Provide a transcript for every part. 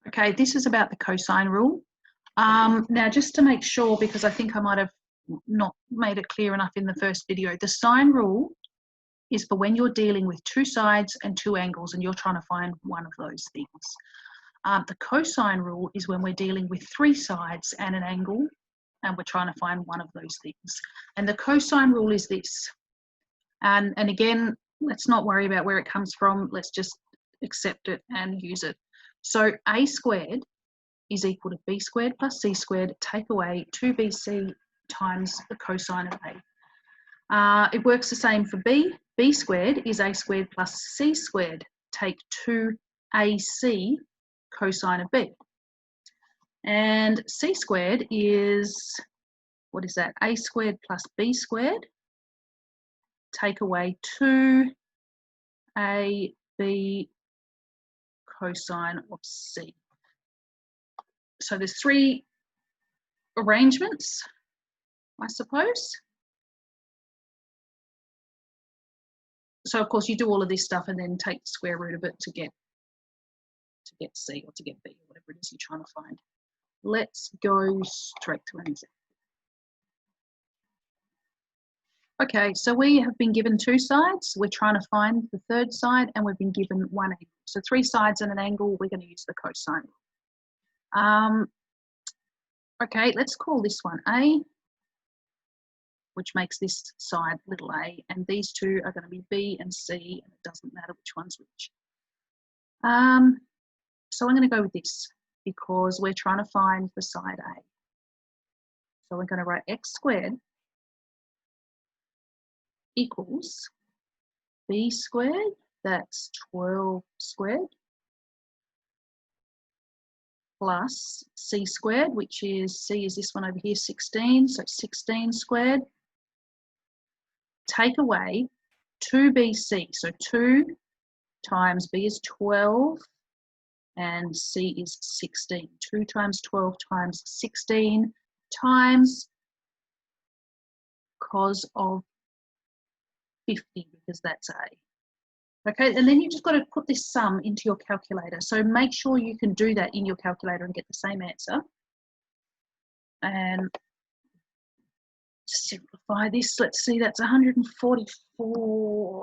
Okay, this is about the cosine rule. Now, just to make sure, because I think I might have not made it clear enough in the first video, the sine rule is for when you're dealing with two sides and two angles and you're trying to find one of those things. The cosine rule is when we're dealing with three sides and an angle and we're trying to find one of those things. And the cosine rule is this. And again, let's not worry about where it comes from. Let's just accept it and use it. So a squared is equal to b squared plus c squared, take away 2bc times the cosine of a. It works the same for b. B squared is a squared plus c squared, take 2ac cosine of b. And c squared is, what is that? A squared plus b squared, take away 2ab cosine of c. So there's three arrangements, I suppose. So of course you do all of this stuff and then take the square root of it to get C or to get B or whatever it is you're trying to find. Let's go straight to an example. Okay, so we have been given two sides. We're trying to find the third side and we've been given one angle. So three sides and an angle, we're going to use the cosine rule. Okay, let's call this one A, which makes this side little a, and these two are going to be B and C, and it doesn't matter which one's which. So I'm going to go with this because we're trying to find the side A. So we're going to write x squared equals B squared, that's 12 squared, plus C squared, which is, C is this one over here, 16, so 16 squared, take away 2bc, so 2 times b is 12 and c is 16. 2 times 12 times 16 times cos of 50, because that's a. Okay, and then you just got to put this sum into your calculator. So make sure you can do that in your calculator and get the same answer. And simplify this, let's see, that's 144.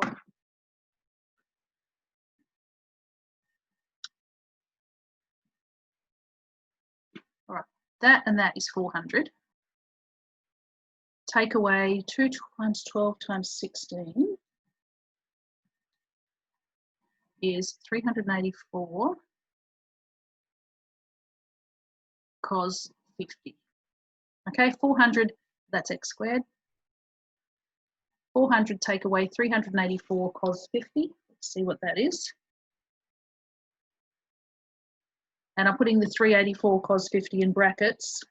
All right, that and that is 400. Take away 2 times 12 times 16 is 384 cos 50. Okay, 400, that's x squared. 400 take away 384 cos 50. Let's see what that is. And I'm putting the 384 cos 50 in brackets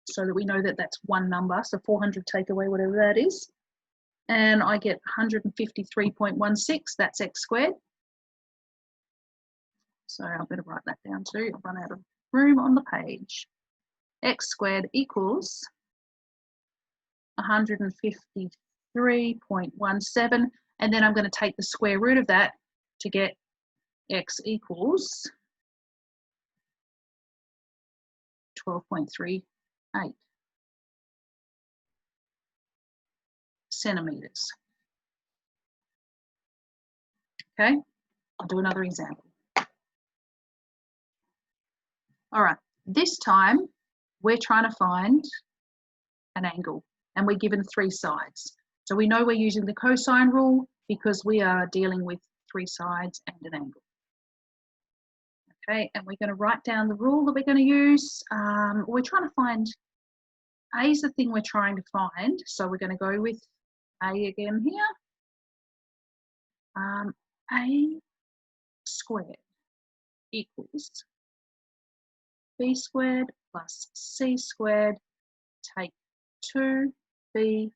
so that we know that that's one number. So 400 take away whatever that is. And I get 153.16, that's x squared. So I'm going to write that down too. I've run out of room on the page. X squared equals 153.17, and then I'm going to take the square root of that to get x equals 12.38 centimeters. Okay, I'll do another example. All right, this time we're trying to find an angle and we're given three sides. So we know we're using the cosine rule because we are dealing with three sides and an angle. Okay, and we're going to write down the rule that we're going to use. We're trying to find, A is the thing we're trying to find. So we're going to go with A again here. A squared equals B squared plus C squared, take 2bc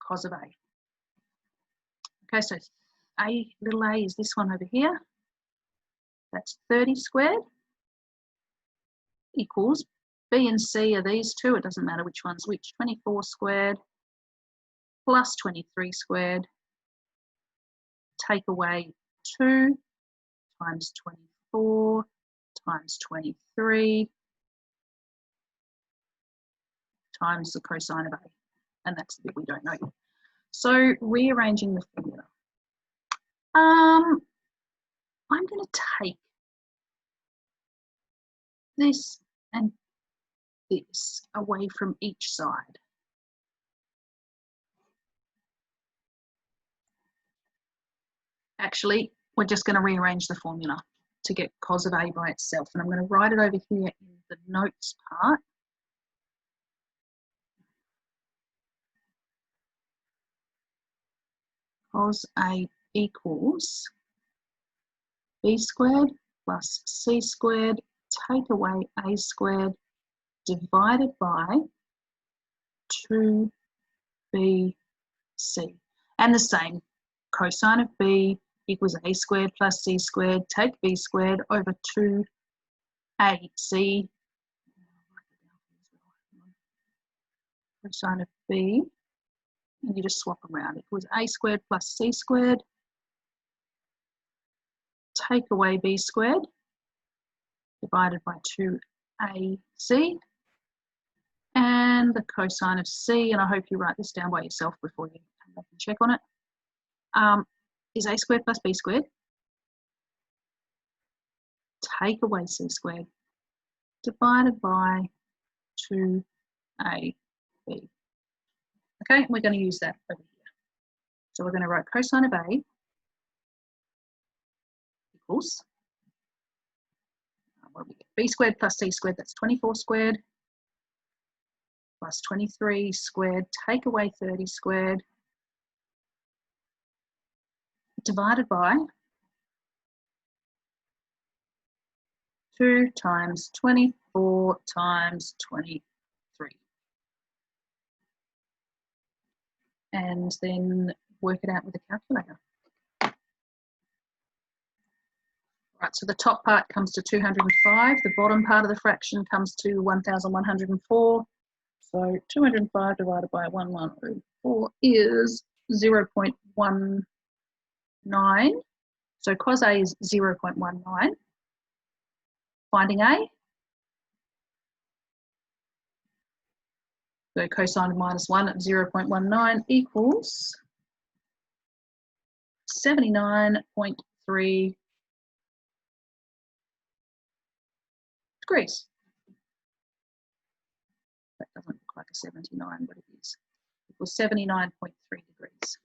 cos of A. Okay, so A, little a is this one over here. That's 30 squared equals B and C are these two. It doesn't matter which one's which. 24 squared plus 23 squared. Take away 2 times 24 times 23 times the cosine of A. And that's the bit we don't know yet. So rearranging the formula. I'm going to take this and this away from each side. Actually, we're just going to rearrange the formula to get cos of A by itself. And I'm going to write it over here in the notes part. Cos A equals B squared plus C squared, take away A squared, divided by 2BC. And the same, cosine of B equals A squared plus C squared, take B squared over 2AC. Cosine of B, and you just swap around. It was A squared plus C squared, take away B squared, divided by 2AC, and the cosine of C, and I hope you write this down by yourself before you come back and check on it, is A squared plus B squared, take away C squared, divided by 2AB. Okay, we're going to use that over here. So we're going to write cosine of A equals, what do we get? B squared plus C squared, that's 24 squared, plus 23 squared, take away 30 squared, divided by 2 times 24 times 23. And then work it out with a calculator. Right, so the top part comes to 205, the bottom part of the fraction comes to 1,104. So 205 divided by 1104 is 0.19. So cos A is 0.19. Finding A. So cosine of -1 at 0.19 equals 79.3 degrees. That doesn't look like a 79, but it is. It was 79.3 degrees.